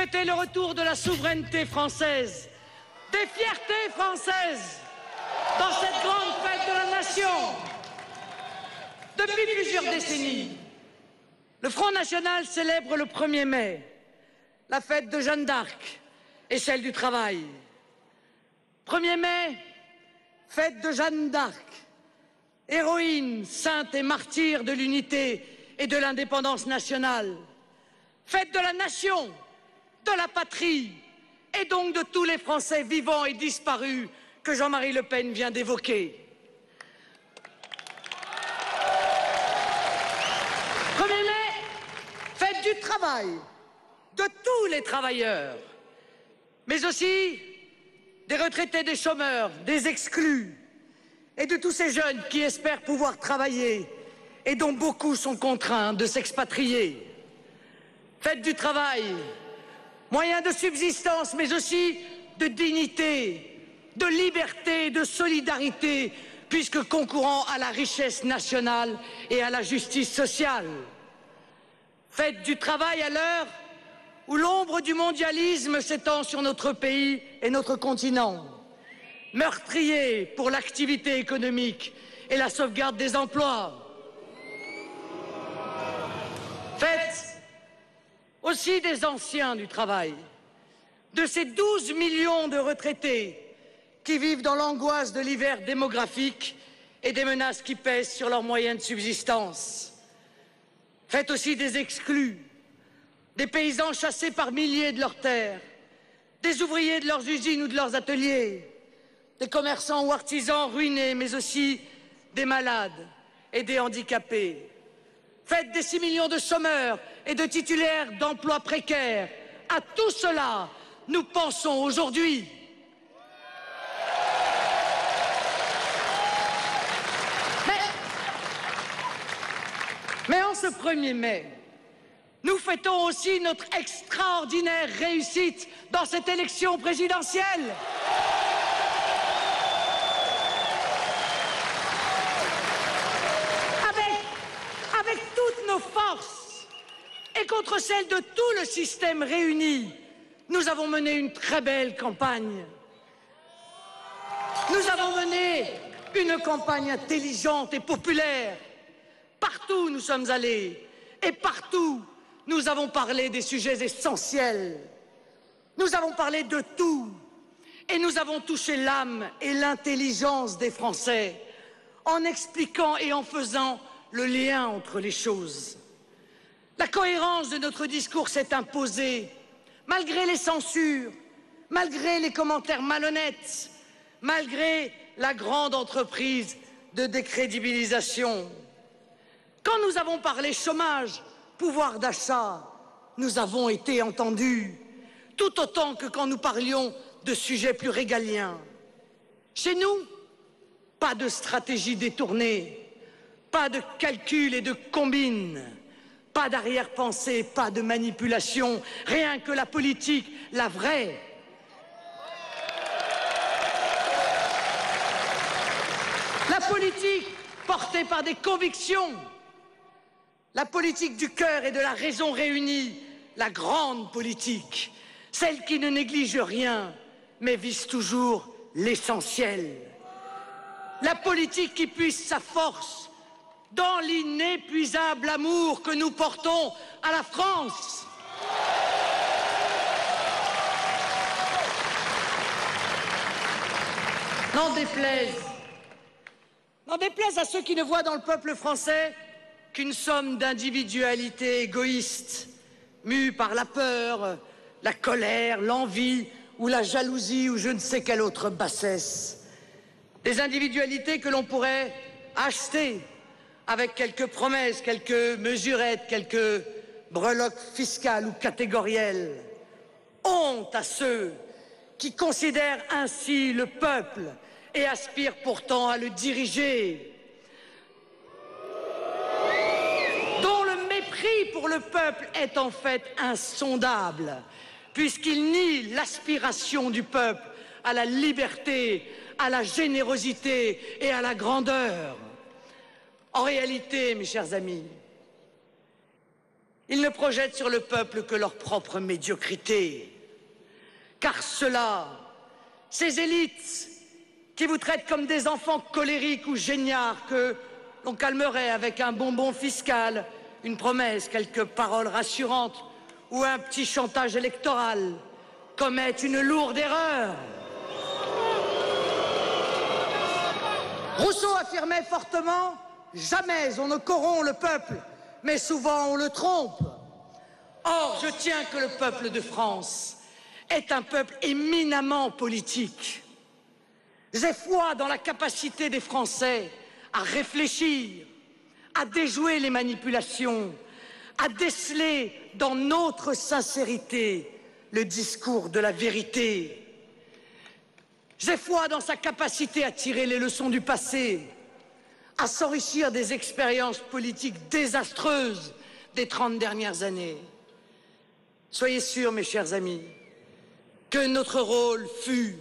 Fêter le retour de la souveraineté française, des fiertés françaises dans cette grande fête de la nation. Depuis plusieurs décennies, le Front National célèbre le 1er mai la fête de Jeanne d'Arc et celle du travail. 1er mai, fête de Jeanne d'Arc, héroïne, sainte et martyre de l'unité et de l'indépendance nationale. Fête de la nation, de la patrie et donc de tous les Français vivants et disparus que Jean-Marie Le Pen vient d'évoquer. 1er mai, fête du travail, de tous les travailleurs, mais aussi des retraités, des chômeurs, des exclus et de tous ces jeunes qui espèrent pouvoir travailler et dont beaucoup sont contraints de s'expatrier. Fête du travail, moyen de subsistance, mais aussi de dignité, de liberté, de solidarité, puisque concourant à la richesse nationale et à la justice sociale. Fête du travail à l'heure où l'ombre du mondialisme s'étend sur notre pays et notre continent, meurtrier pour l'activité économique et la sauvegarde des emplois. Fête aussi des anciens du travail, de ces 12 millions de retraités qui vivent dans l'angoisse de l'hiver démographique et des menaces qui pèsent sur leurs moyens de subsistance. Faites aussi des exclus, des paysans chassés par milliers de leurs terres, des ouvriers de leurs usines ou de leurs ateliers, des commerçants ou artisans ruinés, mais aussi des malades et des handicapés. Faites des 6 millions de chômeurs et de titulaires d'emplois précaires. À tout cela, nous pensons aujourd'hui. Mais en ce 1er mai, nous fêtons aussi notre extraordinaire réussite dans cette élection présidentielle. Avec toutes nos forces et contre celles de tout le système réuni, nous avons mené une très belle campagne. Nous avons mené une campagne intelligente et populaire. Partout où nous sommes allés et partout nous avons parlé des sujets essentiels. Nous avons parlé de tout et nous avons touché l'âme et l'intelligence des Français en expliquant et en faisant le lien entre les choses. La cohérence de notre discours s'est imposée, malgré les censures, malgré les commentaires malhonnêtes, malgré la grande entreprise de décrédibilisation. Quand nous avons parlé chômage, pouvoir d'achat, nous avons été entendus, tout autant que quand nous parlions de sujets plus régaliens. Chez nous, pas de stratégie détournée, pas de calcul et de combine, pas d'arrière-pensée, pas de manipulation, rien que la politique, la vraie. La politique portée par des convictions, la politique du cœur et de la raison réunie, la grande politique, celle qui ne néglige rien, mais vise toujours l'essentiel. La politique qui puise sa force dans l'inépuisable amour que nous portons à la France. N'en déplaise à ceux qui ne voient dans le peuple français qu'une somme d'individualités égoïstes, mues par la peur, la colère, l'envie ou la jalousie ou je ne sais quelle autre bassesse. Des individualités que l'on pourrait acheter avec quelques promesses, quelques mesurettes, quelques breloques fiscales ou catégorielles. Honte à ceux qui considèrent ainsi le peuple et aspirent pourtant à le diriger, dont le mépris pour le peuple est en fait insondable, puisqu'il nie l'aspiration du peuple à la liberté, à la générosité et à la grandeur. En réalité, mes chers amis, il n'y a pas de Ils ne projettent sur le peuple que leur propre médiocrité. Car ceux-là, ces élites qui vous traitent comme des enfants colériques ou géniards que l'on calmerait avec un bonbon fiscal, une promesse, quelques paroles rassurantes ou un petit chantage électoral, commettent une lourde erreur. Rousseau affirmait fortement « Jamais on ne corrompt le peuple, mais souvent on le trompe ». Or, je tiens que le peuple de France est un peuple éminemment politique. J'ai foi dans la capacité des Français à réfléchir, à déjouer les manipulations, à déceler dans notre sincérité le discours de la vérité. J'ai foi dans sa capacité à tirer les leçons du passé, à s'enrichir des expériences politiques désastreuses des 30 dernières années. Soyez sûrs, mes chers amis, que notre rôle fut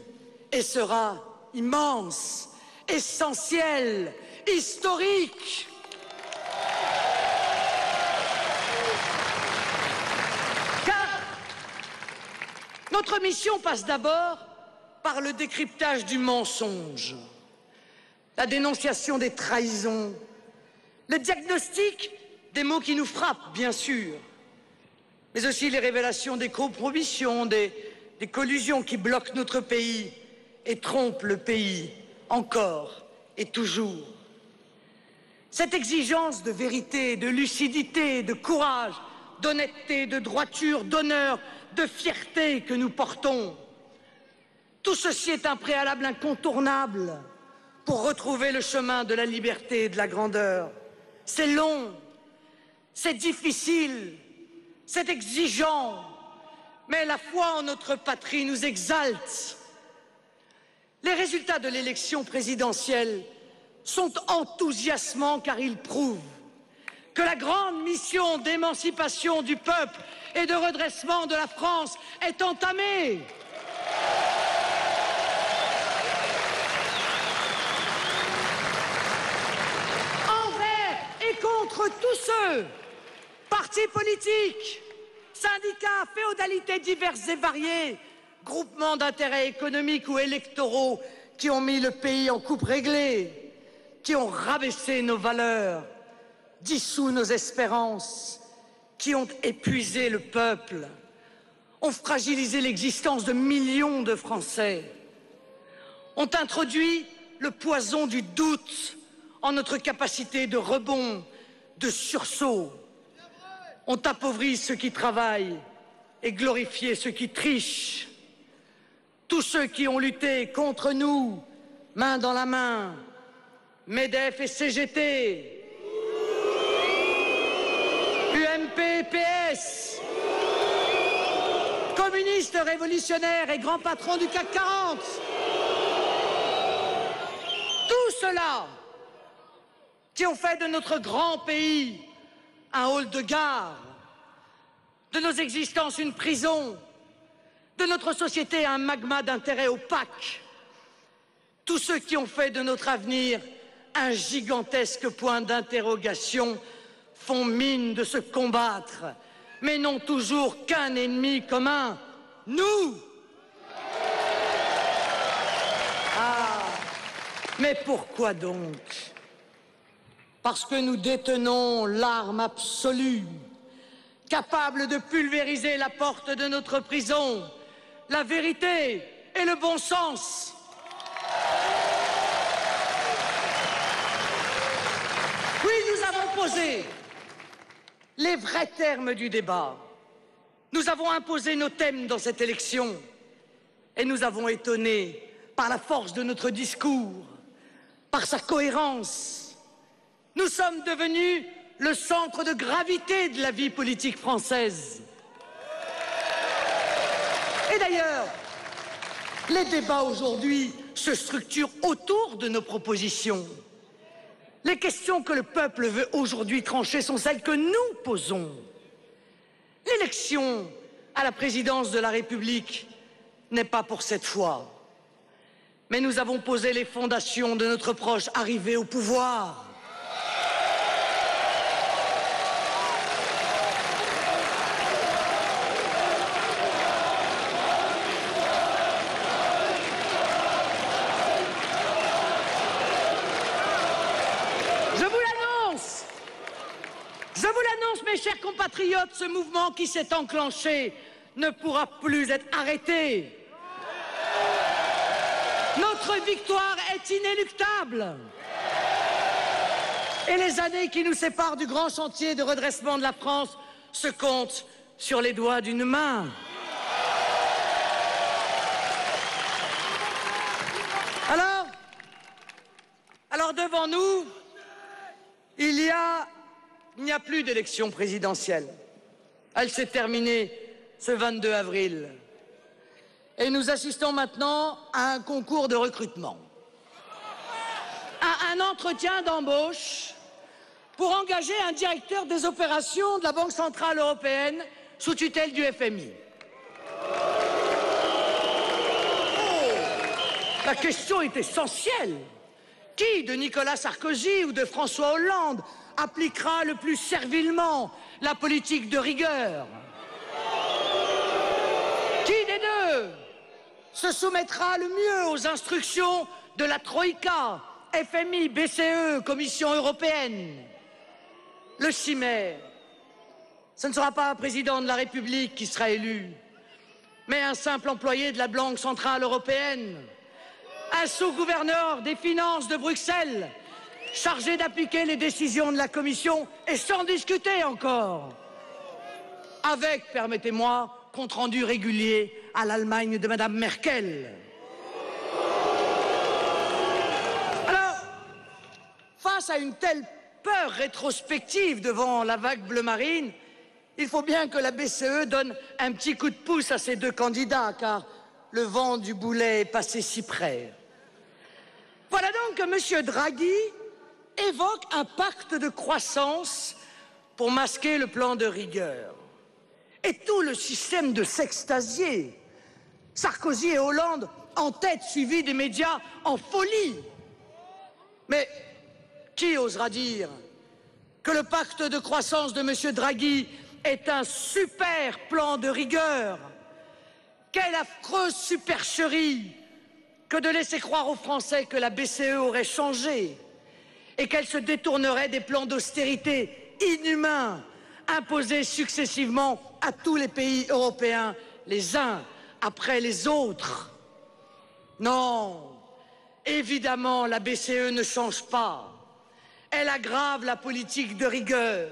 et sera immense, essentiel, historique. Car notre mission passe d'abord par le décryptage du mensonge, la dénonciation des trahisons, le diagnostic des maux qui nous frappent, bien sûr, mais aussi les révélations des compromissions, des collusions qui bloquent notre pays et trompent le pays encore et toujours. Cette exigence de vérité, de lucidité, de courage, d'honnêteté, de droiture, d'honneur, de fierté que nous portons, tout ceci est un préalable incontournable pour retrouver le chemin de la liberté et de la grandeur. C'est long, c'est difficile, c'est exigeant, mais la foi en notre patrie nous exalte. Les résultats de l'élection présidentielle sont enthousiasmants car ils prouvent que la grande mission d'émancipation du peuple et de redressement de la France est entamée. Contre tous ceux, partis politiques, syndicats, féodalités diverses et variées, groupements d'intérêts économiques ou électoraux qui ont mis le pays en coupe réglée, qui ont rabaissé nos valeurs, dissous nos espérances, qui ont épuisé le peuple, ont fragilisé l'existence de millions de Français, ont introduit le poison du doute en notre capacité de rebond, de sursaut, ont appauvri ceux qui travaillent et glorifié ceux qui trichent. Tous ceux qui ont lutté contre nous, main dans la main, MEDEF et CGT, UMP, PS, communistes révolutionnaires et grands patrons du CAC 40, tous ceux-là qui ont fait de notre grand pays un hall de gare, de nos existences une prison, de notre société un magma d'intérêts opaques, tous ceux qui ont fait de notre avenir un gigantesque point d'interrogation font mine de se combattre, mais n'ont toujours qu'un ennemi commun, nous. Ah, mais pourquoi donc ? Parce que nous détenons l'arme absolue, capable de pulvériser la porte de notre prison, la vérité et le bon sens. Oui, nous avons posé les vrais termes du débat. Nous avons imposé nos thèmes dans cette élection et nous avons étonné par la force de notre discours, par sa cohérence. Nous sommes devenus le centre de gravité de la vie politique française. Et d'ailleurs, les débats aujourd'hui se structurent autour de nos propositions. Les questions que le peuple veut aujourd'hui trancher sont celles que nous posons. L'élection à la présidence de la République n'est pas pour cette fois. Mais nous avons posé les fondations de notre proche arrivée au pouvoir. Je vous l'annonce, mes chers compatriotes, ce mouvement qui s'est enclenché ne pourra plus être arrêté. Notre victoire est inéluctable. Et les années qui nous séparent du grand chantier de redressement de la France se comptent sur les doigts d'une main. Alors devant nous, il n'y a plus d'élection présidentielle. Elle s'est terminée ce 22 avril. Et nous assistons maintenant à un concours de recrutement, à un entretien d'embauche pour engager un directeur des opérations de la Banque centrale européenne sous tutelle du FMI. La question est essentielle. Qui de Nicolas Sarkozy ou de François Hollande appliquera le plus servilement la politique de rigueur? Qui des deux se soumettra le mieux aux instructions de la Troïka, FMI, BCE, Commission européenne? Le 6 mai, ce ne sera pas un président de la République qui sera élu, mais un simple employé de la Banque centrale européenne, un sous-gouverneur des finances de Bruxelles, chargé d'appliquer les décisions de la Commission, et sans discuter encore, avec, permettez-moi, compte-rendu régulier à l'Allemagne de Madame Merkel. Alors, face à une telle peur rétrospective devant la vague bleu marine, il faut bien que la BCE donne un petit coup de pouce à ces deux candidats, car le vent du boulet est passé si près. Voilà donc que M. Draghi évoque un pacte de croissance pour masquer le plan de rigueur. Et tout le système de s'extasier. Sarkozy et Hollande en tête, suivis des médias en folie. Mais qui osera dire que le pacte de croissance de M. Draghi est un super plan de rigueur? Quelle affreuse supercherie que de laisser croire aux Français que la BCE aurait changé et qu'elle se détournerait des plans d'austérité inhumains imposés successivement à tous les pays européens, les uns après les autres. Non, évidemment, la BCE ne change pas. Elle aggrave la politique de rigueur.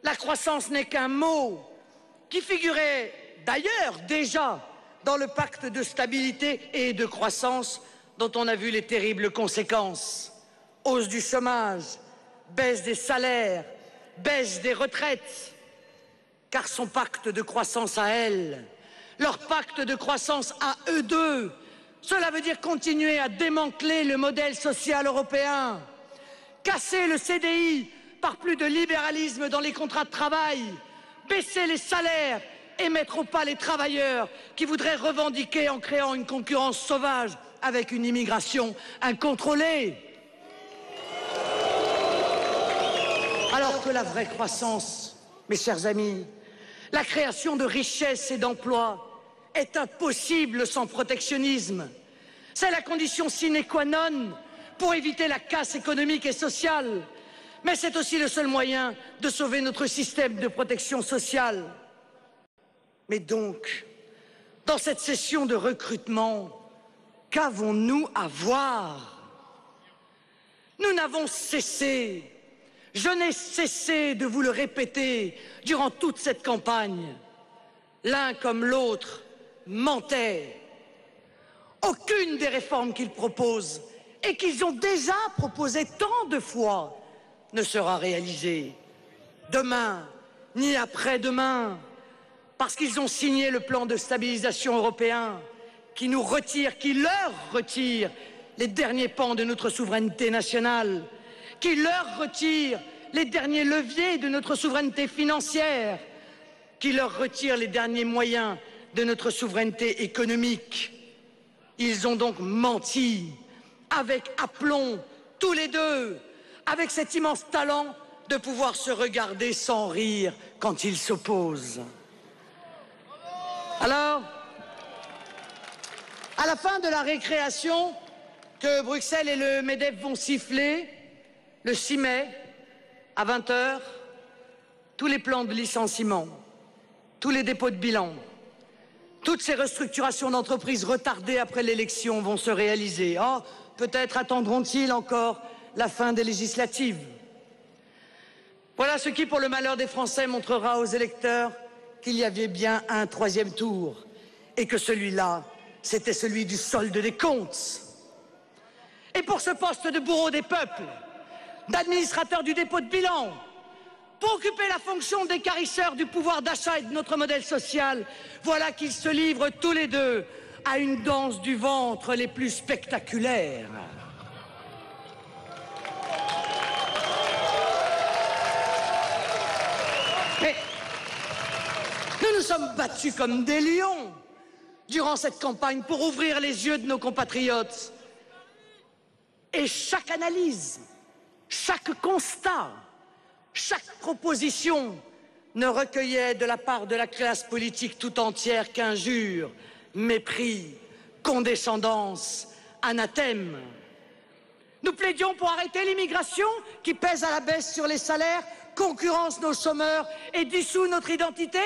La croissance n'est qu'un mot qui figurait d'ailleurs déjà dans le pacte de stabilité et de croissance dont on a vu les terribles conséquences. Hausse du chômage, baisse des salaires, baisse des retraites. Car son pacte de croissance à elle, leur pacte de croissance à eux deux, cela veut dire continuer à démanteler le modèle social européen, casser le CDI par plus de libéralisme dans les contrats de travail, baisser les salaires et mettre au pas les travailleurs qui voudraient revendiquer en créant une concurrence sauvage avec une immigration incontrôlée. Alors que la vraie croissance, mes chers amis, la création de richesses et d'emplois est impossible sans protectionnisme. C'est la condition sine qua non pour éviter la casse économique et sociale. Mais c'est aussi le seul moyen de sauver notre système de protection sociale. Mais donc, dans cette session de recrutement, qu'avons-nous à voir? Nous n'avons cessé, je n'ai cessé de vous le répéter durant toute cette campagne. L'un comme l'autre mentait. Aucune des réformes qu'ils proposent et qu'ils ont déjà proposées tant de fois ne sera réalisée. Demain, ni après-demain. Parce qu'ils ont signé le plan de stabilisation européen qui nous retire, qui leur retire les derniers pans de notre souveraineté nationale, qui leur retire les derniers leviers de notre souveraineté financière, qui leur retire les derniers moyens de notre souveraineté économique. Ils ont donc menti avec aplomb, tous les deux, avec cet immense talent de pouvoir se regarder sans rire quand ils s'opposent. Alors, à la fin de la récréation que Bruxelles et le MEDEF vont siffler, le 6 mai, à 20 h, tous les plans de licenciement, tous les dépôts de bilan, toutes ces restructurations d'entreprises retardées après l'élection vont se réaliser. Oh, peut-être attendront-ils encore la fin des législatives. Voilà ce qui, pour le malheur des Français, montrera aux électeurs qu'il y avait bien un troisième tour et que celui-là, c'était celui du solde des comptes. Et pour ce poste de bourreau des peuples, d'administrateur du dépôt de bilan, pour occuper la fonction d'équarrisseur du pouvoir d'achat et de notre modèle social, voilà qu'ils se livrent tous les deux à une danse du ventre les plus spectaculaires. Mais nous nous sommes battus comme des lions durant cette campagne pour ouvrir les yeux de nos compatriotes. Et chaque analyse, chaque constat, chaque proposition ne recueillait de la part de la classe politique tout entière qu'injures, mépris, condescendance, anathème. Nous plaidions pour arrêter l'immigration qui pèse à la baisse sur les salaires, concurrence nos chômeurs et dissout notre identité.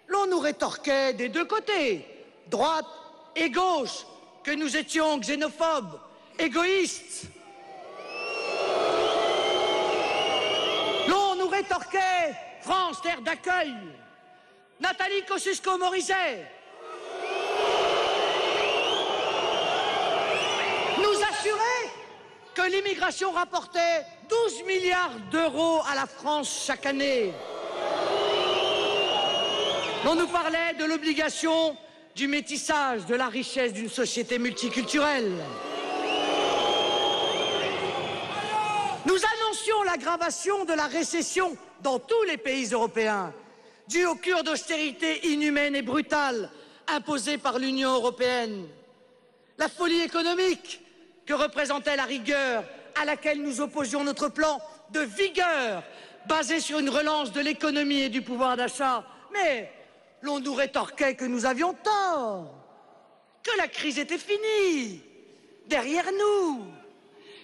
L'on nous rétorquait des deux côtés, droite et gauche, que nous étions xénophobes, égoïstes. L'on nous rétorquait France, terre d'accueil. Nathalie Kosciusko-Morizet nous assurait que l'immigration rapportait 12 milliards d'euros à la France chaque année. On nous parlait de l'obligation du métissage, de la richesse d'une société multiculturelle. Nous annoncions l'aggravation de la récession dans tous les pays européens, due aux cures d'austérité inhumaine et brutale imposées par l'Union européenne. La folie économique que représentait la rigueur à laquelle nous opposions notre plan de vigueur basé sur une relance de l'économie et du pouvoir d'achat. Mais l'on nous rétorquait que nous avions tort, que la crise était finie, derrière nous,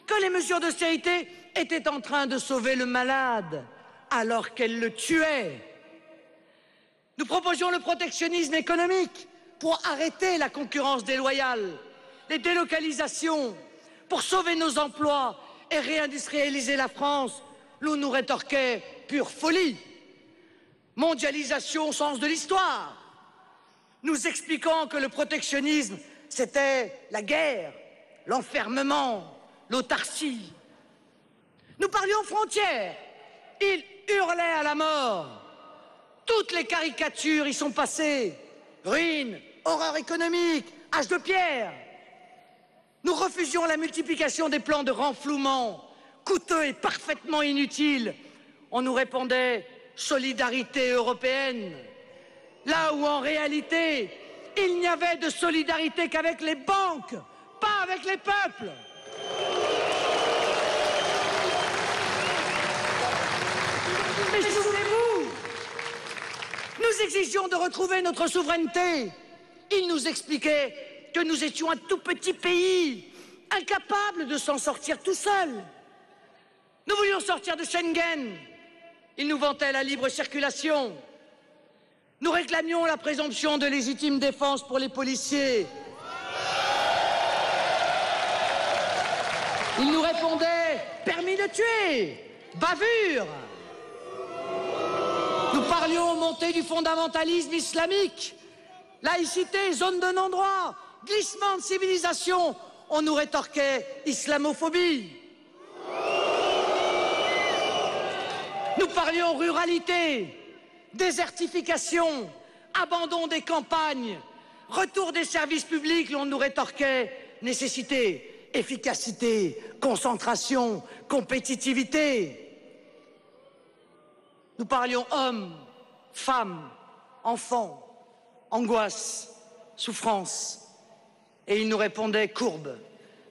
que les mesures d'austérité étaient en train de sauver le malade alors qu'elles le tuaient. Nous proposions le protectionnisme économique pour arrêter la concurrence déloyale, les délocalisations, pour sauver nos emplois et réindustrialiser la France. L'on nous rétorquait pure folie. Mondialisation au sens de l'histoire, nous expliquant que le protectionnisme, c'était la guerre, l'enfermement, l'autarcie. Nous parlions frontières, ils hurlaient à la mort. Toutes les caricatures y sont passées. Ruine, horreur économique, âge de pierre. Nous refusions la multiplication des plans de renflouement, coûteux et parfaitement inutiles. On nous répondait solidarité européenne, là où en réalité, il n'y avait de solidarité qu'avec les banques, pas avec les peuples. Mais souvenez-vous, nous exigions de retrouver notre souveraineté. Ils nous expliquaient que nous étions un tout petit pays, incapable de s'en sortir tout seul. Nous voulions sortir de Schengen. Ils nous vantaient la libre circulation. Nous réclamions la présomption de légitime défense pour les policiers. Ils nous répondaient permis de tuer, bavure. Nous parlions montée du fondamentalisme islamique, laïcité, zone de non-droit, glissement de civilisation. On nous rétorquait islamophobie. Nous parlions ruralité, désertification, abandon des campagnes, retour des services publics. L'on nous rétorquait nécessité, efficacité, concentration, compétitivité. Nous parlions hommes, femmes, enfants, angoisse, souffrance. Et ils nous répondaient courbe,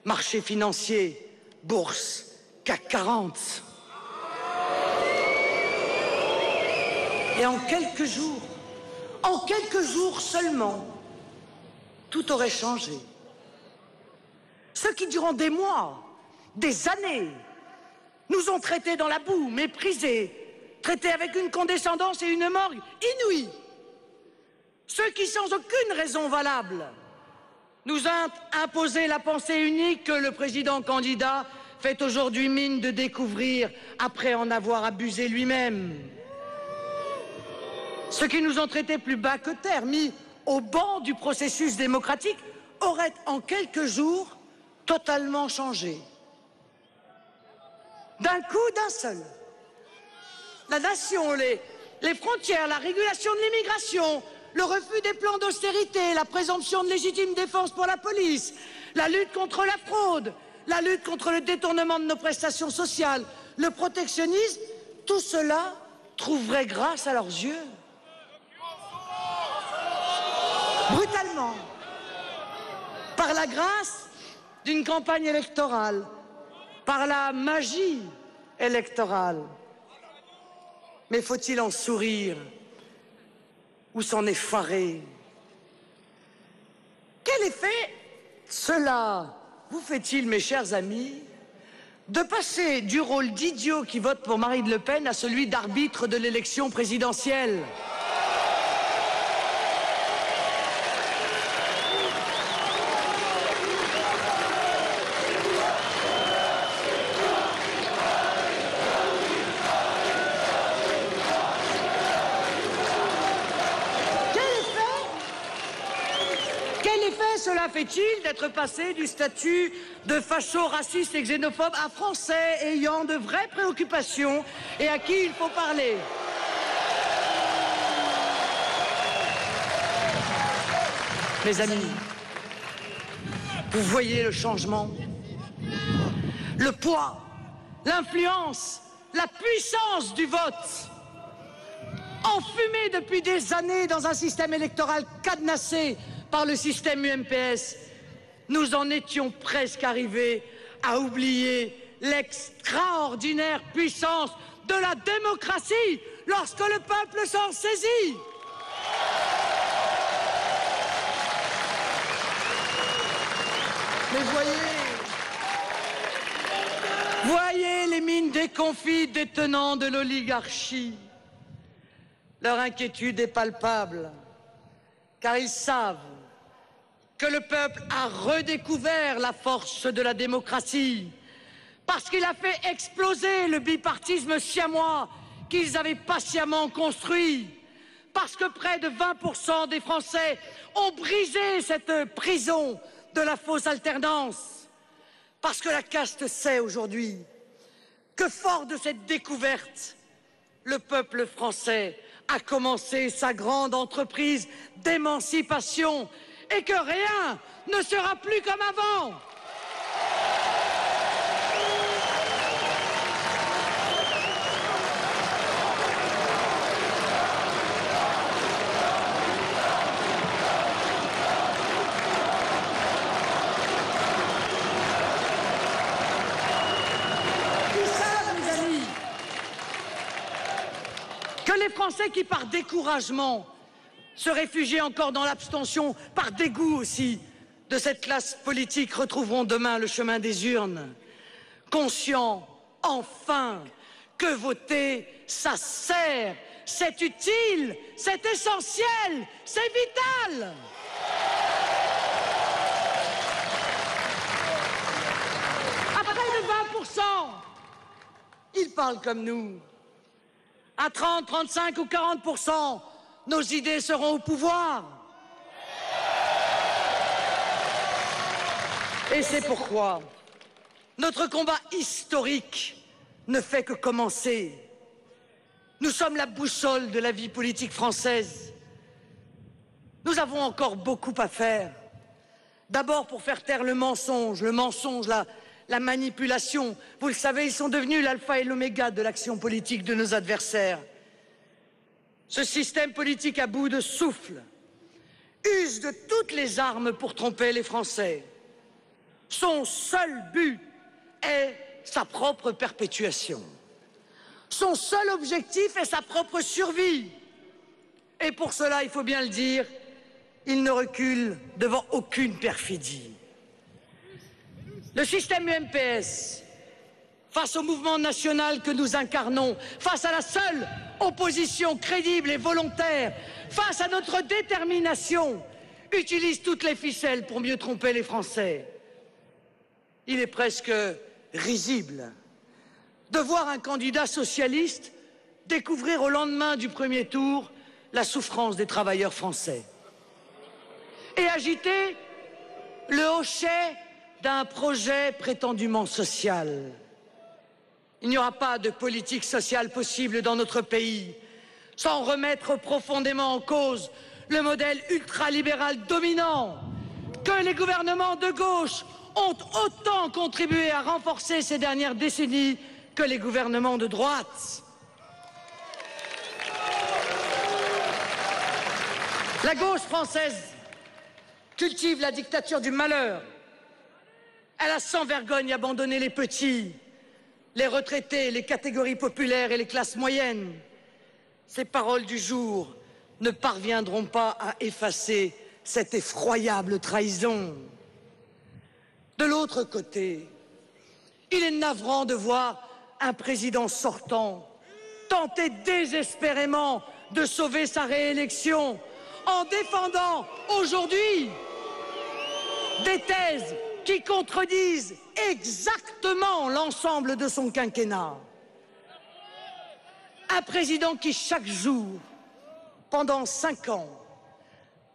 marché financier, bourse, CAC 40. Et en quelques jours seulement, tout aurait changé. Ceux qui, durant des mois, des années, nous ont traités dans la boue, méprisés, traités avec une condescendance et une morgue inouïes. Ceux qui, sans aucune raison valable, nous ont imposé la pensée unique que le président candidat fait aujourd'hui mine de découvrir après en avoir abusé lui-même. Ceux qui nous ont traités plus bas que terre, mis au banc du processus démocratique, auraient en quelques jours totalement changé. D'un coup, d'un seul. La nation, les frontières, la régulation de l'immigration, le refus des plans d'austérité, la présomption de légitime défense pour la police, la lutte contre la fraude, la lutte contre le détournement de nos prestations sociales, le protectionnisme, tout cela trouverait grâce à leurs yeux. Brutalement, par la grâce d'une campagne électorale, par la magie électorale. Mais faut-il en sourire ou s'en effarer? Quel effet cela vous fait-il, mes chers amis, de passer du rôle d'idiot qui vote pour Marine Le Pen à celui d'arbitre de l'élection présidentielle? Cela fait-il d'être passé du statut de facho, raciste et xénophobe à Français ayant de vraies préoccupations et à qui il faut parler? Mes amis, vous voyez le changement, le poids, l'influence, la puissance du vote, enfumé depuis des années dans un système électoral cadenassé par le système UMPS. Nous en étions presque arrivés à oublier l'extraordinaire puissance de la démocratie lorsque le peuple s'en saisit. Mais voyez les mines déconfites des tenants de l'oligarchie. Leur inquiétude est palpable, car ils savent que le peuple a redécouvert la force de la démocratie, parce qu'il a fait exploser le bipartisme siamois qu'ils avaient patiemment construit, parce que près de 20% des Français ont brisé cette prison de la fausse alternance, parce que la caste sait aujourd'hui que fort de cette découverte, le peuple français a commencé sa grande entreprise d'émancipation et que rien ne sera plus comme avant. Ils savent, mes amis, que les Français qui, par découragement, se réfugier encore dans l'abstention, par dégoût aussi de cette classe politique, retrouveront demain le chemin des urnes, conscients enfin que voter, ça sert, c'est utile, c'est essentiel, c'est vital. À près de 20%, ils parlent comme nous. À 30, 35 ou 40%, nos idées seront au pouvoir. Et c'est pourquoi notre combat historique ne fait que commencer. Nous sommes la boussole de la vie politique française. Nous avons encore beaucoup à faire. D'abord pour faire taire le mensonge, la manipulation. Vous le savez, ils sont devenus l'alpha et l'oméga de l'action politique de nos adversaires. Ce système politique à bout de souffle use de toutes les armes pour tromper les Français. Son seul but est sa propre perpétuation. Son seul objectif est sa propre survie. Et pour cela, il faut bien le dire, il ne recule devant aucune perfidie. Le système UMPS face au mouvement national que nous incarnons, face à la seule opposition crédible et volontaire, face à notre détermination, utilise toutes les ficelles pour mieux tromper les Français. Il est presque risible de voir un candidat socialiste découvrir au lendemain du premier tour la souffrance des travailleurs français et agiter le hochet d'un projet prétendument social. Il n'y aura pas de politique sociale possible dans notre pays sans remettre profondément en cause le modèle ultralibéral dominant que les gouvernements de gauche ont autant contribué à renforcer ces dernières décennies que les gouvernements de droite. La gauche française cultive la dictature du malheur. Elle a sans vergogne abandonné les petits, les retraités, les catégories populaires et les classes moyennes. Ces paroles du jour ne parviendront pas à effacer cette effroyable trahison. De l'autre côté, il est navrant de voir un président sortant tenter désespérément de sauver sa réélection en défendant aujourd'hui des thèses qui contredisent exactement l'ensemble de son quinquennat. Un président qui, chaque jour, pendant 5 ans,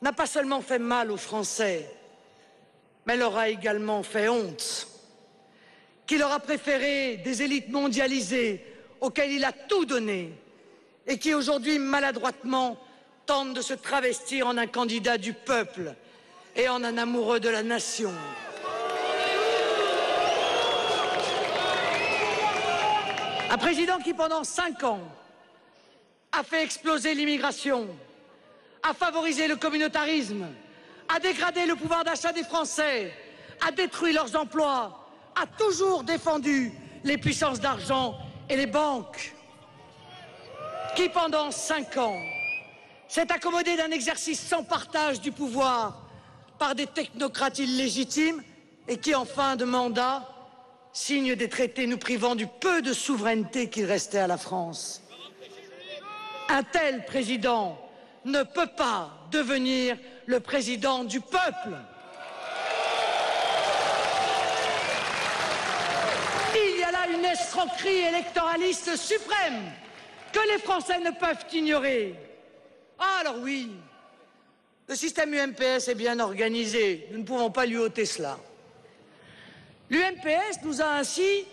n'a pas seulement fait mal aux Français, mais leur a également fait honte, qui leur a préféré des élites mondialisées auxquelles il a tout donné et qui aujourd'hui, maladroitement, tente de se travestir en un candidat du peuple et en un amoureux de la nation. Un président qui, pendant 5 ans, a fait exploser l'immigration, a favorisé le communautarisme, a dégradé le pouvoir d'achat des Français, a détruit leurs emplois, a toujours défendu les puissances d'argent et les banques, qui, pendant 5 ans, s'est accommodé d'un exercice sans partage du pouvoir par des technocrates illégitimes et qui, en fin de mandat, signe des traités nous privant du peu de souveraineté qu'il restait à la France. Un tel président ne peut pas devenir le président du peuple. Il y a là une escroquerie électoraliste suprême que les Français ne peuvent ignorer. Ah, alors oui, le système UMPS est bien organisé, nous ne pouvons pas lui ôter cela. L'UMPS nous a ainsi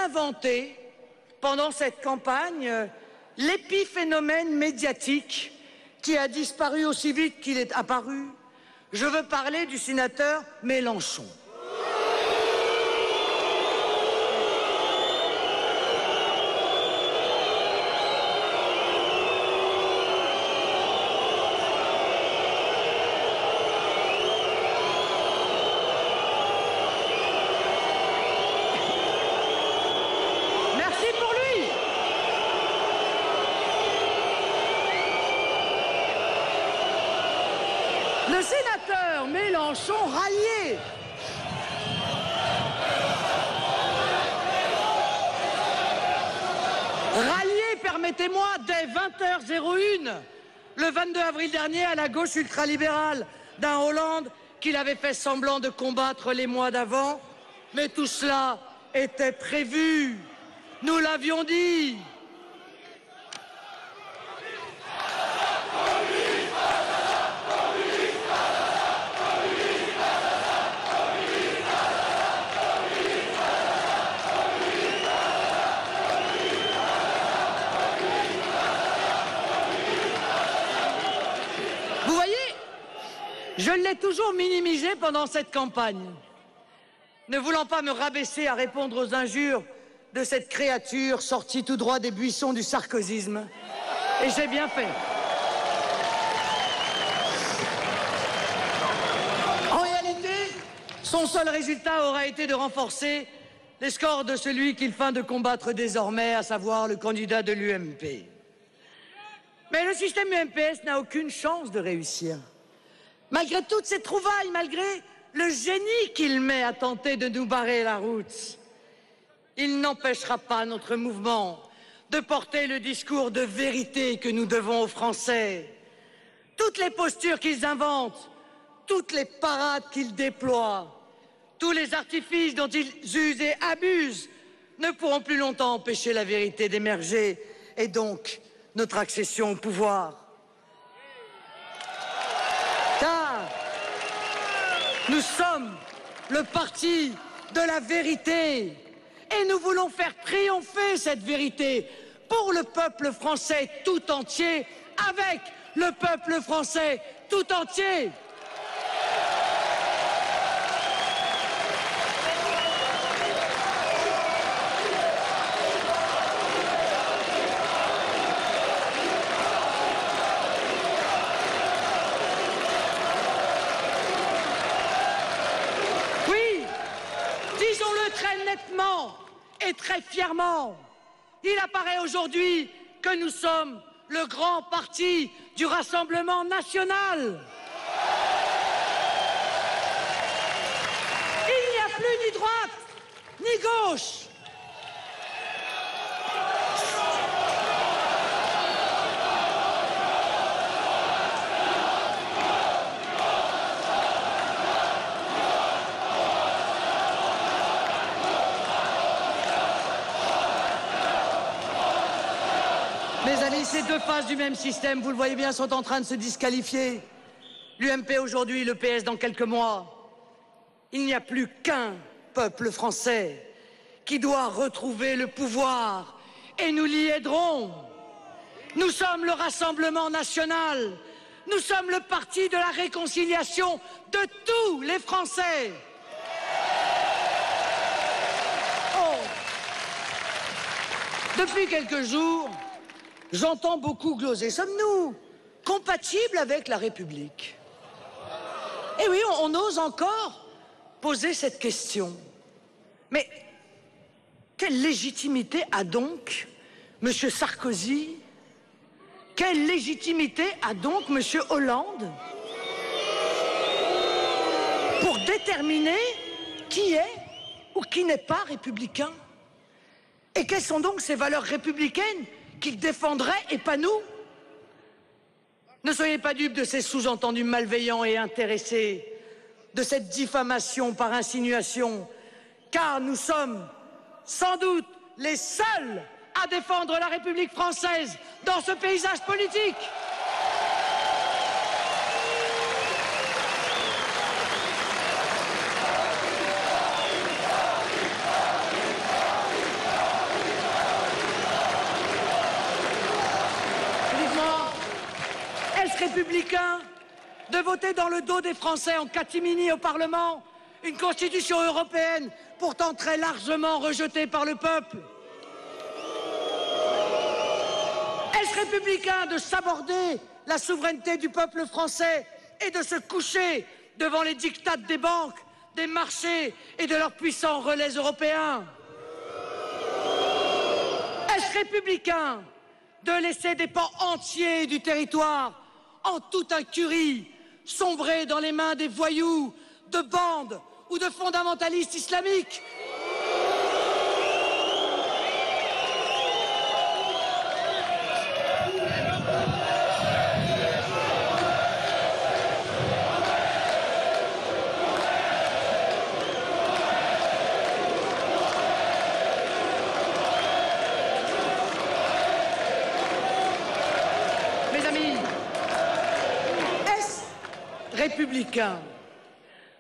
inventé, pendant cette campagne, l'épiphénomène médiatique qui a disparu aussi vite qu'il est apparu. Je veux parler du sénateur Mélenchon. Le sénateur Mélenchon rallié. Rallié, permettez-moi, dès 20h01, le 22 avril dernier, à la gauche ultralibérale d'un Hollande qu'il avait fait semblant de combattre les mois d'avant. Mais tout cela était prévu. Nous l'avions dit. Vous voyez, je l'ai toujours minimisé pendant cette campagne, ne voulant pas me rabaisser à répondre aux injures de cette créature sortie tout droit des buissons du sarkozysme. Et j'ai bien fait. En réalité, son seul résultat aura été de renforcer les scores de celui qu'il feint de combattre désormais, à savoir le candidat de l'UMP. Mais le système UMPS n'a aucune chance de réussir. Malgré toutes ces trouvailles, malgré le génie qu'il met à tenter de nous barrer la route, il n'empêchera pas notre mouvement de porter le discours de vérité que nous devons aux Français. Toutes les postures qu'ils inventent, toutes les parades qu'ils déploient, tous les artifices dont ils usent et abusent ne pourront plus longtemps empêcher la vérité d'émerger et donc notre accession au pouvoir. Car nous sommes le parti de la vérité et nous voulons faire triompher cette vérité pour le peuple français tout entier, avec le peuple français tout entier. Disons-le très nettement et très fièrement, il apparaît aujourd'hui que nous sommes le grand parti du Rassemblement national. Il n'y a plus ni droite ni gauche. Mes amis, ces deux faces du même système, vous le voyez bien, sont en train de se disqualifier. L'UMP aujourd'hui, le PS dans quelques mois. Il n'y a plus qu'un peuple français qui doit retrouver le pouvoir et nous l'y aiderons. Nous sommes le Rassemblement national. Nous sommes le parti de la réconciliation de tous les Français. Oh. Depuis quelques jours, j'entends beaucoup gloser. Sommes-nous compatibles avec la République? Eh oui, on ose encore poser cette question. Mais quelle légitimité a donc M. Sarkozy? Quelle légitimité a donc M. Hollande pour déterminer qui est ou qui n'est pas républicain? Et quelles sont donc ces valeurs républicaines qu'ils défendraient et pas nous? Ne soyez pas dupes de ces sous-entendus malveillants et intéressés, de cette diffamation par insinuation, car nous sommes sans doute les seuls à défendre la République française dans ce paysage politique. Est-ce républicain de voter dans le dos des Français en catimini au Parlement une constitution européenne pourtant très largement rejetée par le peuple? Est-ce républicain de s'aborder la souveraineté du peuple français et de se coucher devant les diktats des banques, des marchés et de leurs puissants relais européens? Est-ce républicain de laisser des pans entiers du territoire en toute incurie, sombrer dans les mains des voyous, de bandes ou de fondamentalistes islamiques? Mes amis, républicain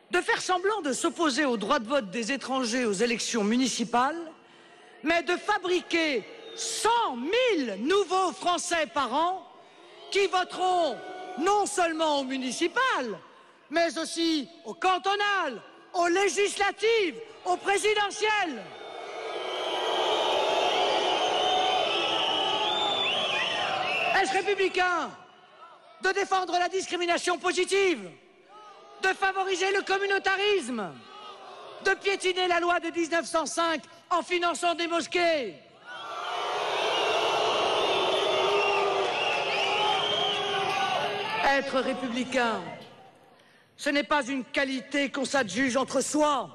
de faire semblant de s'opposer au droit de vote des étrangers aux élections municipales, mais de fabriquer 100 000 nouveaux Français par an qui voteront non seulement aux municipales, mais aussi aux cantonales, aux législatives, aux présidentielles. Est-ce républicain de défendre la discrimination positive, de favoriser le communautarisme, de piétiner la loi de 1905 en finançant des mosquées? Être républicain, ce n'est pas une qualité qu'on s'adjuge entre soi.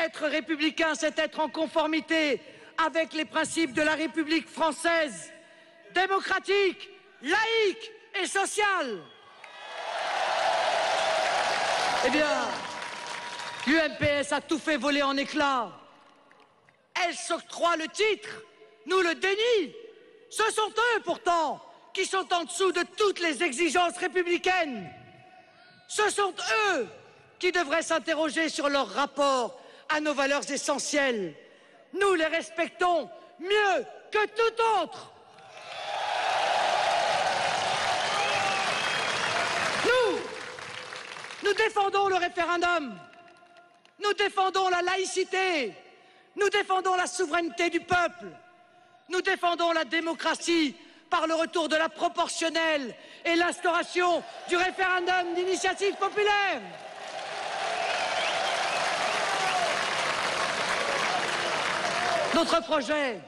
Être républicain, c'est être en conformité avec les principes de la République française, démocratique, laïque et sociale. Eh bien, l'UMPS a tout fait voler en éclats. Elle s'octroie le titre, nous le dénie. Ce sont eux, pourtant, qui sont en dessous de toutes les exigences républicaines. Ce sont eux qui devraient s'interroger sur leur rapport à nos valeurs essentielles. Nous les respectons mieux que tout autre. Nous défendons le référendum. Nous défendons la laïcité. Nous défendons la souveraineté du peuple. Nous défendons la démocratie par le retour de la proportionnelle et l'instauration du référendum d'initiative populaire. Notre projet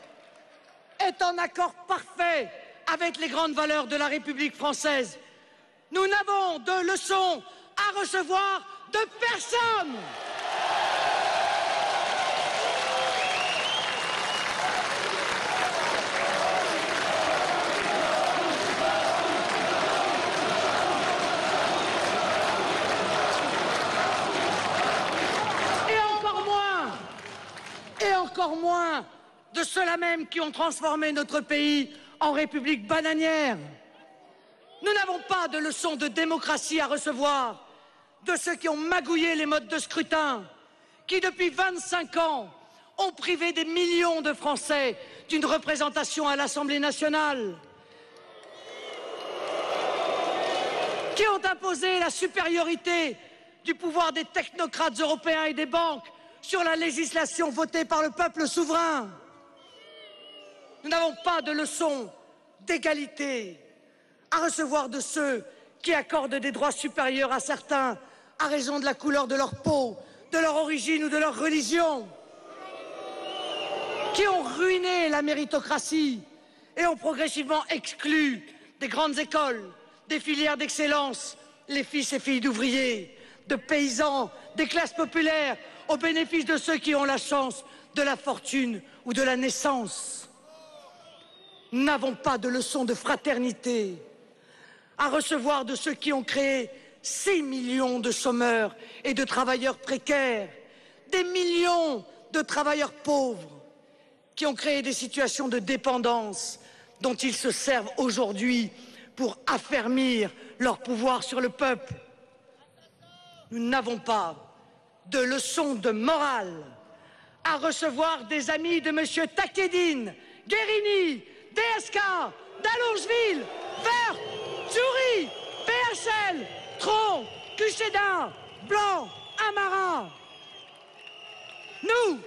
est en accord parfait avec les grandes valeurs de la République française. Nous n'avons de leçons à recevoir de personne. Et encore moins de ceux-là même qui ont transformé notre pays en république bananière. Nous n'avons pas de leçons de démocratie à recevoir de ceux qui ont magouillé les modes de scrutin, qui depuis 25 ans ont privé des millions de Français d'une représentation à l'Assemblée nationale, qui ont imposé la supériorité du pouvoir des technocrates européens et des banques sur la législation votée par le peuple souverain. Nous n'avons pas de leçons d'égalité à recevoir de ceux qui accordent des droits supérieurs à certains à raison de la couleur de leur peau, de leur origine ou de leur religion, qui ont ruiné la méritocratie et ont progressivement exclu des grandes écoles, des filières d'excellence, les fils et filles d'ouvriers, de paysans, des classes populaires, au bénéfice de ceux qui ont la chance de la fortune ou de la naissance. Nous n'avons pas de leçons de fraternité à recevoir de ceux qui ont créé 6 millions de chômeurs et de travailleurs précaires, des millions de travailleurs pauvres qui ont créé des situations de dépendance dont ils se servent aujourd'hui pour affermir leur pouvoir sur le peuple. Nous n'avons pas de leçons de morale à recevoir des amis de M. Takedine, Guérini, DSK, Dallongeville, Vert, Tchouri, PHL, Tron, Cuchédin, Blanc, Amarin. Nous,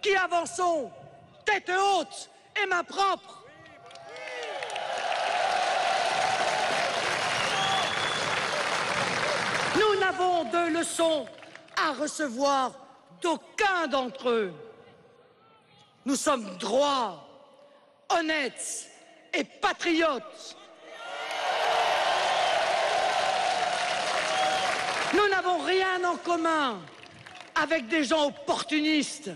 qui avançons tête haute et main propre, nous n'avons de leçons à recevoir d'aucun d'entre eux. Nous sommes droits, honnêtes et patriotes. Nous n'avons rien en commun avec des gens opportunistes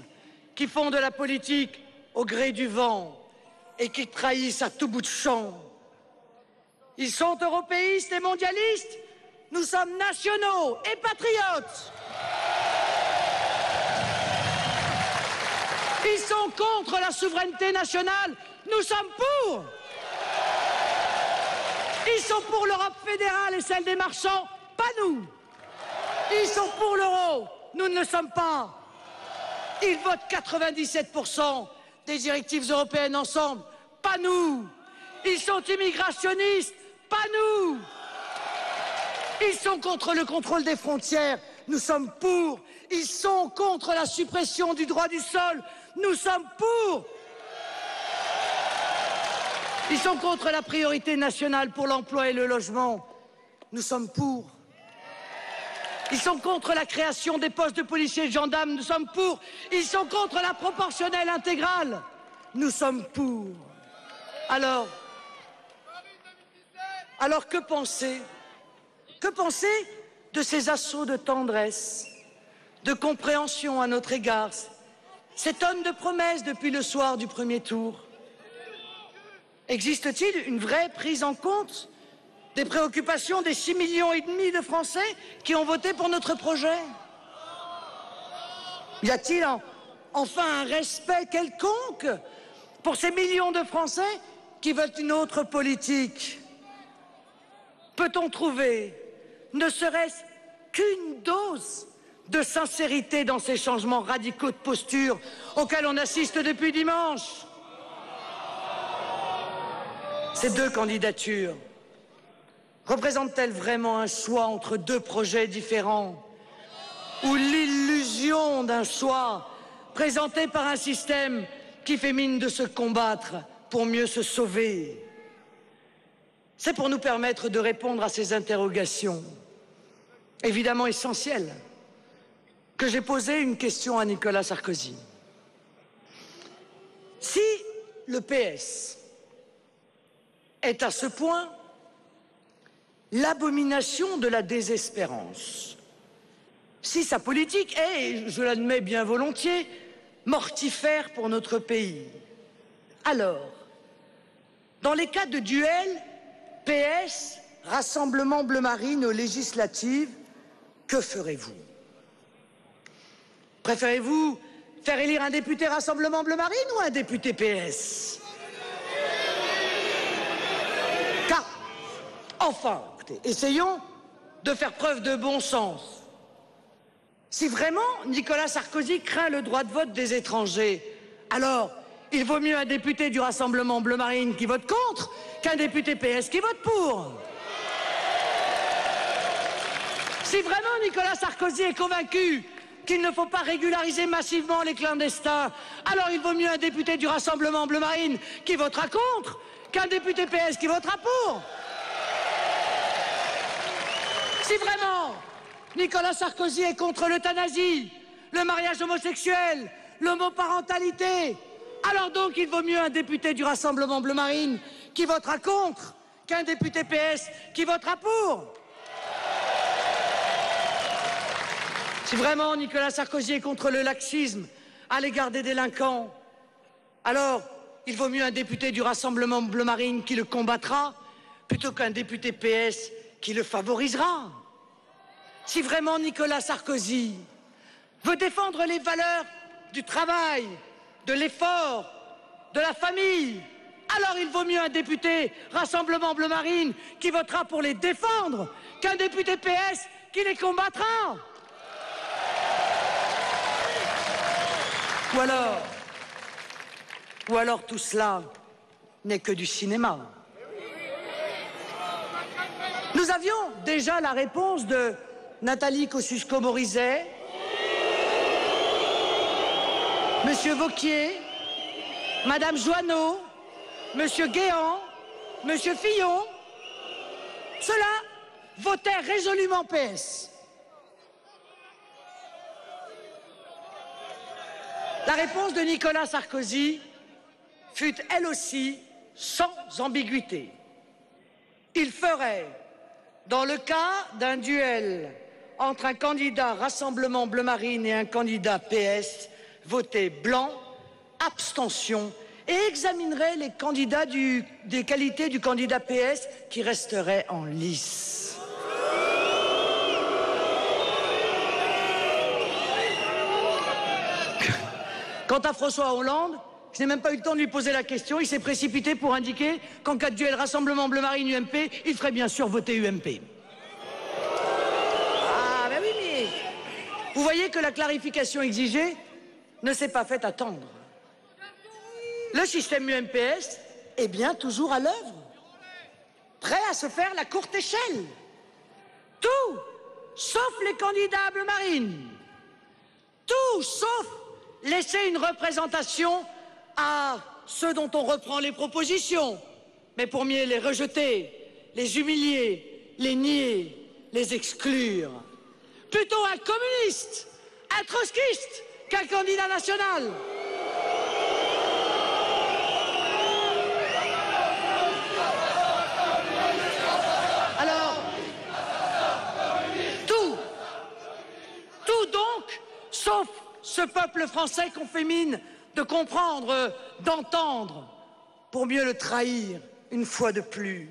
qui font de la politique au gré du vent et qui trahissent à tout bout de champ. Ils sont européistes et mondialistes. Nous sommes nationaux et patriotes. Ils sont contre la souveraineté nationale. Nous sommes pour. Ils sont pour l'Europe fédérale et celle des marchands, pas nous. Ils sont pour l'euro. Nous ne le sommes pas. Ils votent 97% des directives européennes ensemble, pas nous. Ils sont immigrationnistes, pas nous. Ils sont contre le contrôle des frontières, nous sommes pour. Ils sont contre la suppression du droit du sol, nous sommes pour. Ils sont contre la priorité nationale pour l'emploi et le logement, nous sommes pour. Ils sont contre la création des postes de policiers et de gendarmes, nous sommes pour. Ils sont contre la proportionnelle intégrale, nous sommes pour. Alors que penser? Que penser de ces assauts de tendresse, de compréhension à notre égard, ces tonnes de promesses depuis le soir du premier tour? Existe-t-il une vraie prise en compte des préoccupations des 6,5 millions de Français qui ont voté pour notre projet? Y a-t-il enfin un respect quelconque pour ces millions de Français qui veulent une autre politique? Peut-on trouver, ne serait-ce qu'une dose de sincérité dans ces changements radicaux de posture auxquels on assiste depuis dimanche? Ces deux candidatures représentent-elles vraiment un choix entre deux projets différents, ou l'illusion d'un choix présenté par un système qui fait mine de se combattre pour mieux se sauver? C'est pour nous permettre de répondre à ces interrogations, évidemment essentielles, que j'ai posé une question à Nicolas Sarkozy. Si le PS est à ce point l'abomination de la désespérance, si sa politique est, je l'admets bien volontiers, mortifère pour notre pays, alors, dans les cas de duel PS, Rassemblement Bleu Marine aux législatives, que ferez-vous? Préférez-vous faire élire un député Rassemblement Bleu Marine ou un député PS? Car, enfin, écoutez, essayons de faire preuve de bon sens. Si vraiment Nicolas Sarkozy craint le droit de vote des étrangers, alors il vaut mieux un député du Rassemblement Bleu Marine qui vote contre qu'un député PS qui vote pour. Si vraiment Nicolas Sarkozy est convaincu qu'il ne faut pas régulariser massivement les clandestins, alors il vaut mieux un député du Rassemblement Bleu Marine qui votera contre qu'un député PS qui votera pour. Si vraiment Nicolas Sarkozy est contre l'euthanasie, le mariage homosexuel, l'homoparentalité, alors donc il vaut mieux un député du Rassemblement Bleu Marine qui votera contre qu'un député PS qui votera pour. Si vraiment Nicolas Sarkozy est contre le laxisme à l'égard des délinquants, alors il vaut mieux un député du Rassemblement Bleu Marine qui le combattra plutôt qu'un député PS qui le favorisera. Si vraiment Nicolas Sarkozy veut défendre les valeurs du travail, de l'effort, de la famille, alors il vaut mieux un député Rassemblement Bleu Marine qui votera pour les défendre qu'un député PS qui les combattra. Ou alors tout cela n'est que du cinéma. Nous avions déjà la réponse de Nathalie Kosciusko-Morizet, Monsieur Wauquiez, Madame Joanneau, Monsieur Guéant, Monsieur Fillon. Ceux-là votèrent résolument PS. La réponse de Nicolas Sarkozy fut elle aussi sans ambiguïté. Il ferait, dans le cas d'un duel entre un candidat Rassemblement Bleu Marine et un candidat PS, voter blanc, abstention, et examinerait les candidats des qualités du candidat PS qui resterait en lice. Quant à François Hollande, je n'ai même pas eu le temps de lui poser la question, il s'est précipité pour indiquer qu'en cas de duel Rassemblement Bleu Marine UMP, il ferait bien sûr voter UMP. Ah ben oui, mais vous voyez que la clarification exigée ne s'est pas faite attendre. Le système UMPS est bien toujours à l'œuvre, prêt à se faire la courte échelle. Tout, sauf les candidats à Bleu Marine. Tout, sauf laisser une représentation à ceux dont on reprend les propositions, mais pour mieux les rejeter, les humilier, les nier, les exclure. Plutôt un communiste, un trotskiste qu'un candidat national. Alors, tout donc peuple français qu'on fait mine de comprendre, d'entendre, pour mieux le trahir une fois de plus.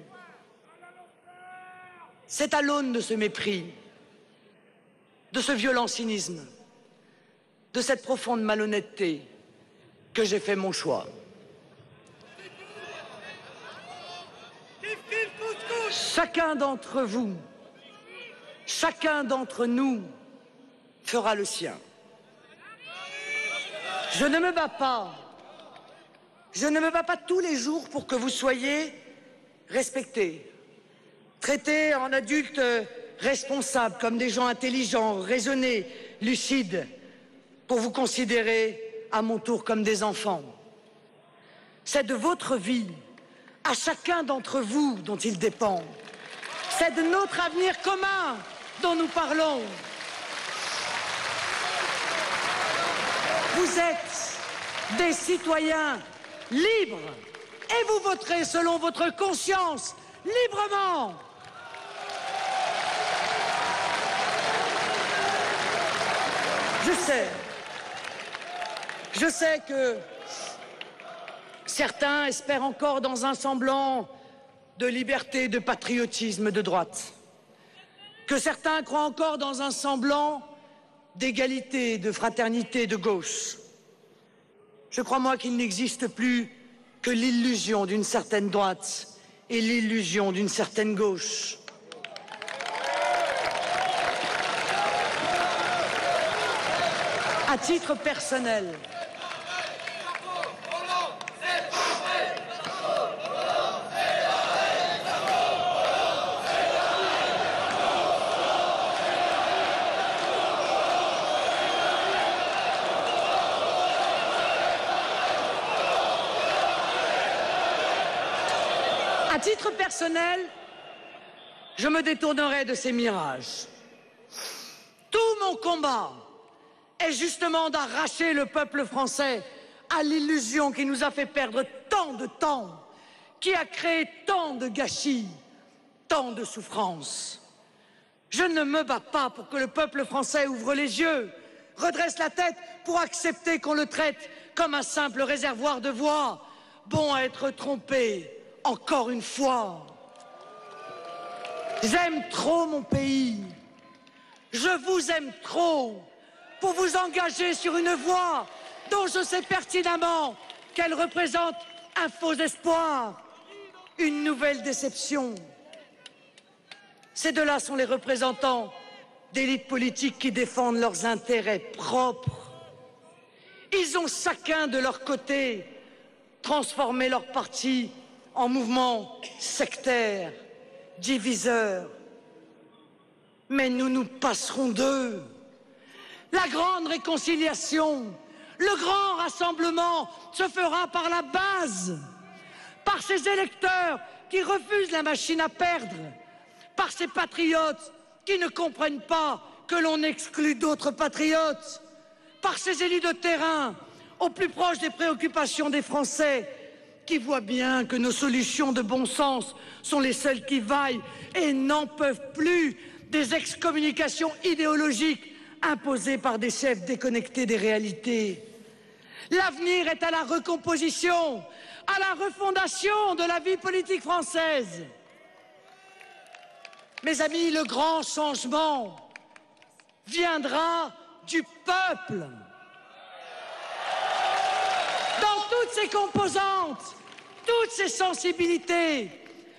C'est à l'aune de ce mépris, de ce violent cynisme, de cette profonde malhonnêteté que j'ai fait mon choix. Chacun d'entre vous, chacun d'entre nous fera le sien. Je ne me bats pas. Je ne me bats pas tous les jours pour que vous soyez respectés, traités en adultes responsables, comme des gens intelligents, raisonnés, lucides, pour vous considérer à mon tour comme des enfants. C'est de votre vie, à chacun d'entre vous, dont il dépend. C'est de notre avenir commun dont nous parlons. Vous êtes des citoyens libres et vous voterez selon votre conscience, librement. Je sais que certains espèrent encore dans un semblant de liberté, de patriotisme de droite, que certains croient encore dans un semblant d'égalité, de fraternité de gauche. Je crois, moi, qu'il n'existe plus que l'illusion d'une certaine droite et l'illusion d'une certaine gauche. À titre personnel, je me détournerai de ces mirages. Tout mon combat est justement d'arracher le peuple français à l'illusion qui nous a fait perdre tant de temps, qui a créé tant de gâchis, tant de souffrances. Je ne me bats pas pour que le peuple français ouvre les yeux, redresse la tête pour accepter qu'on le traite comme un simple réservoir de voix, bon à être trompé encore une fois. J'aime trop mon pays. Je vous aime trop pour vous engager sur une voie dont je sais pertinemment qu'elle représente un faux espoir, une nouvelle déception. Ces deux-là sont les représentants d'élites politiques qui défendent leurs intérêts propres. Ils ont chacun de leur côté transformé leur parti en mouvement sectaire, diviseur. Mais nous nous passerons d'eux. La grande réconciliation, le grand rassemblement se fera par la base, par ces électeurs qui refusent la machine à perdre, par ces patriotes qui ne comprennent pas que l'on exclut d'autres patriotes, par ces élus de terrain au plus proche des préoccupations des Français, qui voient bien que nos solutions de bon sens sont les seules qui vaillent et n'en peuvent plus des excommunications idéologiques imposées par des chefs déconnectés des réalités. L'avenir est à la recomposition, à la refondation de la vie politique française. Mes amis, le grand changement viendra du peuple. Dans toutes ses composantes, toutes ses sensibilités,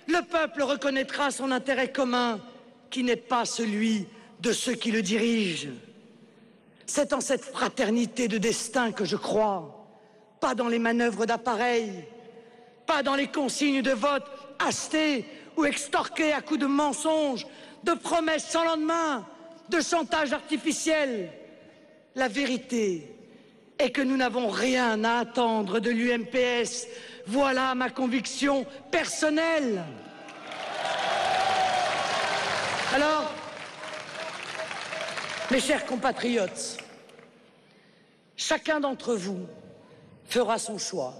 le peuple reconnaîtra son intérêt commun qui n'est pas celui de ceux qui le dirigent. C'est en cette fraternité de destin que je crois, pas dans les manœuvres d'appareil, pas dans les consignes de vote achetées ou extorquées à coups de mensonges, de promesses sans lendemain, de chantage artificiel. La vérité est que nous n'avons rien à attendre de l'UMPS. Voilà ma conviction personnelle. Alors, mes chers compatriotes, chacun d'entre vous fera son choix,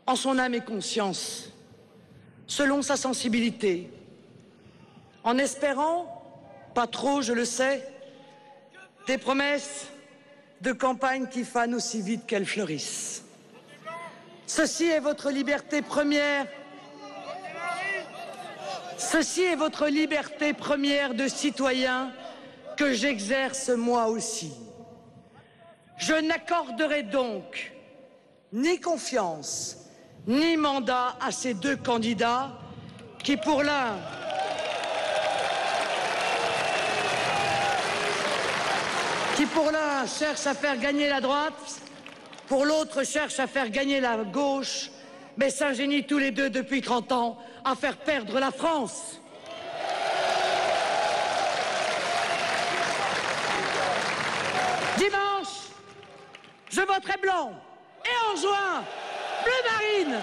en son âme et conscience, selon sa sensibilité, en espérant, pas trop je le sais, des promesses de campagnes qui fanent aussi vite qu'elles fleurissent. Ceci est votre liberté première. Ceci est votre liberté première de citoyen que j'exerce moi aussi. Je n'accorderai donc ni confiance, ni mandat à ces deux candidats qui, pour l'un, cherchent à faire gagner la droite, pour l'autre cherchent à faire gagner la gauche, mais s'ingénient tous les deux depuis 30 ans à faire perdre la France. Dimanche, je voterai blanc et en juin, bleu marine.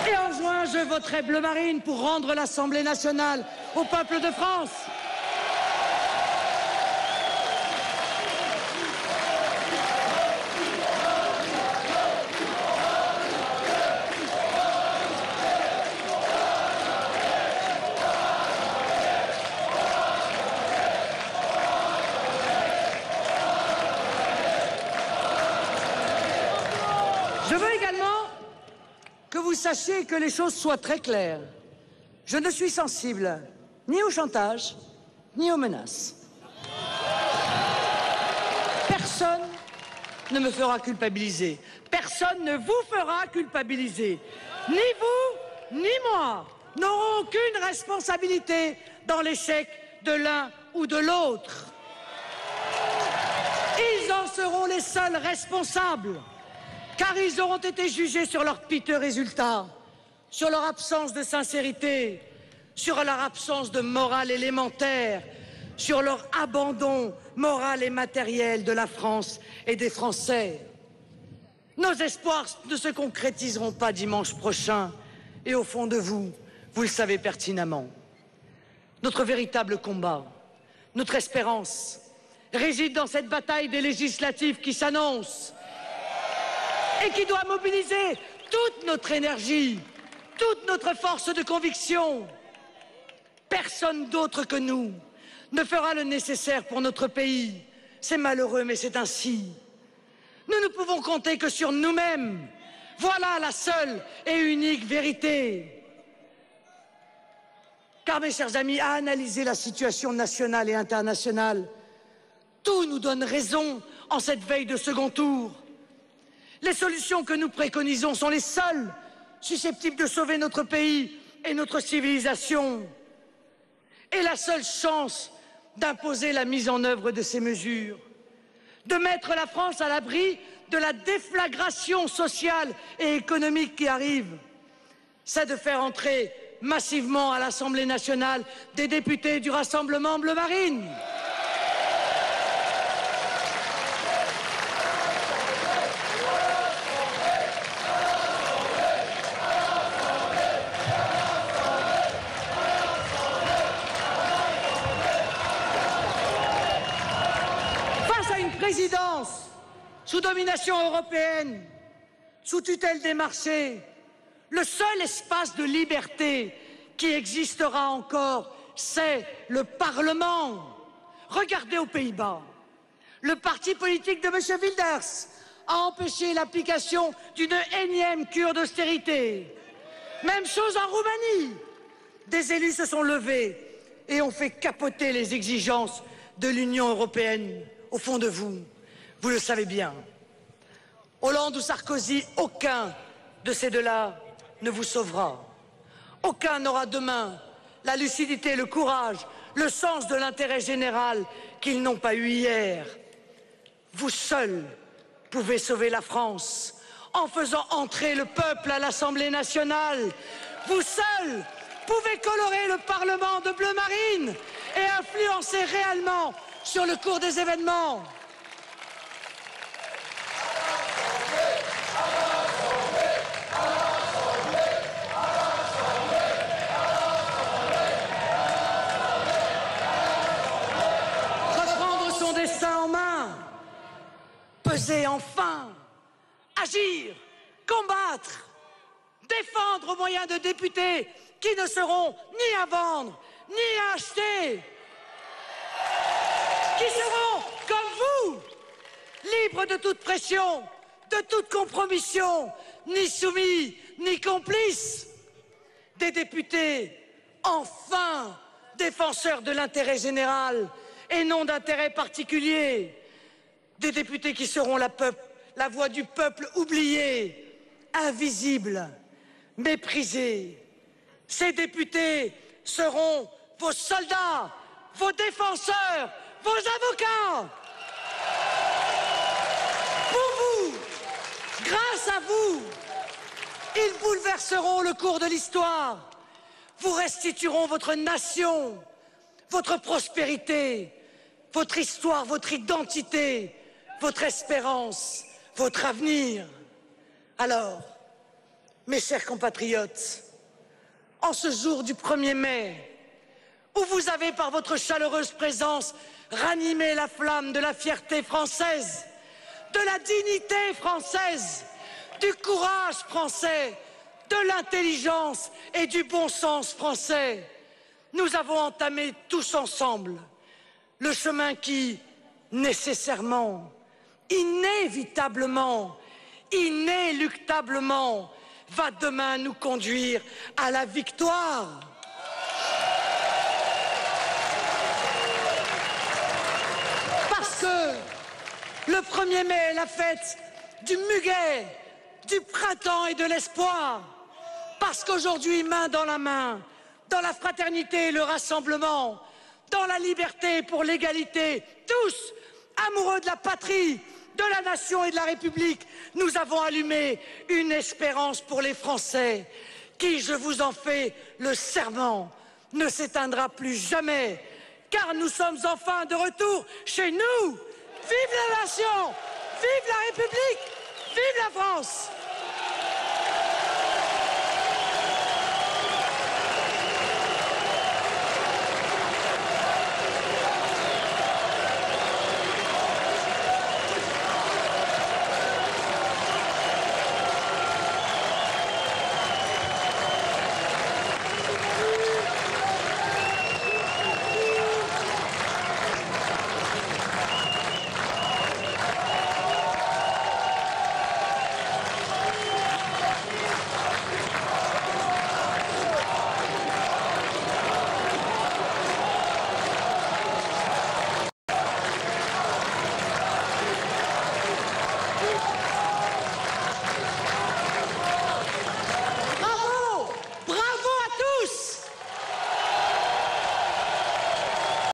Et en juin, je voterai bleu marine pour rendre l'Assemblée nationale au peuple de France. Je veux également que vous sachiez que les choses soient très claires. Je ne suis sensible ni au chantage, ni aux menaces. Personne ne me fera culpabiliser. Personne ne vous fera culpabiliser. Ni vous, ni moi n'aurons aucune responsabilité dans l'échec de l'un ou de l'autre. Ils en seront les seuls responsables. Car ils auront été jugés sur leurs piteux résultats, sur leur absence de sincérité, sur leur absence de morale élémentaire, sur leur abandon moral et matériel de la France et des Français. Nos espoirs ne se concrétiseront pas dimanche prochain, et au fond de vous, vous le savez pertinemment. Notre véritable combat, notre espérance, réside dans cette bataille des législatives qui s'annonce, et qui doit mobiliser toute notre énergie, toute notre force de conviction. Personne d'autre que nous ne fera le nécessaire pour notre pays. C'est malheureux, mais c'est ainsi. Nous ne pouvons compter que sur nous-mêmes. Voilà la seule et unique vérité. Car, mes chers amis, à analyser la situation nationale et internationale, tout nous donne raison en cette veille de second tour. Les solutions que nous préconisons sont les seules susceptibles de sauver notre pays et notre civilisation. Et la seule chance d'imposer la mise en œuvre de ces mesures, de mettre la France à l'abri de la déflagration sociale et économique qui arrive, c'est de faire entrer massivement à l'Assemblée nationale des députés du Rassemblement Bleu Marine. Présidence sous domination européenne, sous tutelle des marchés, le seul espace de liberté qui existera encore, c'est le Parlement. Regardez aux Pays-Bas. Le parti politique de M. Wilders a empêché l'application d'une énième cure d'austérité. Même chose en Roumanie. Des élus se sont levés et ont fait capoter les exigences de l'Union européenne. Au fond de vous, vous le savez bien. Hollande ou Sarkozy, aucun de ces deux-là ne vous sauvera. Aucun n'aura demain la lucidité, le courage, le sens de l'intérêt général qu'ils n'ont pas eu hier. Vous seuls pouvez sauver la France en faisant entrer le peuple à l'Assemblée nationale. Vous seuls pouvez colorer le Parlement de bleu marine et influencer réellement sur le cours des événements. Reprendre son destin en main. peser enfin, agir, combattre, défendre au moyen de députés qui ne seront ni à vendre, ni à acheter, qui seront, comme vous, libres de toute pression, de toute compromission, ni soumis, ni complices. Des députés, enfin, défenseurs de l'intérêt général et non d'intérêts particuliers. Des députés qui seront la voix du peuple oublié, invisible, méprisé. Ces députés seront vos soldats, vos défenseurs, vos avocats. Pour vous, grâce à vous, ils bouleverseront le cours de l'histoire. Vous restitueront votre nation, votre prospérité, votre histoire, votre identité, votre espérance, votre avenir. Alors, mes chers compatriotes, en ce jour du 1er mai, où vous avez par votre chaleureuse présence ranimé la flamme de la fierté française, de la dignité française, du courage français, de l'intelligence et du bon sens français, nous avons entamé tous ensemble le chemin qui, nécessairement, inévitablement, inéluctablement, va demain nous conduire à la victoire. Parce que le 1er mai est la fête du muguet, du printemps et de l'espoir. Parce qu'aujourd'hui, main dans la main, dans la fraternité et le rassemblement, dans la liberté pour l'égalité, tous, amoureux de la patrie, de la nation et de la République, nous avons allumé une espérance pour les Français qui, je vous en fais le serment, ne s'éteindra plus jamais, car nous sommes enfin de retour chez nous. Vive la nation, vive la République, vive la France!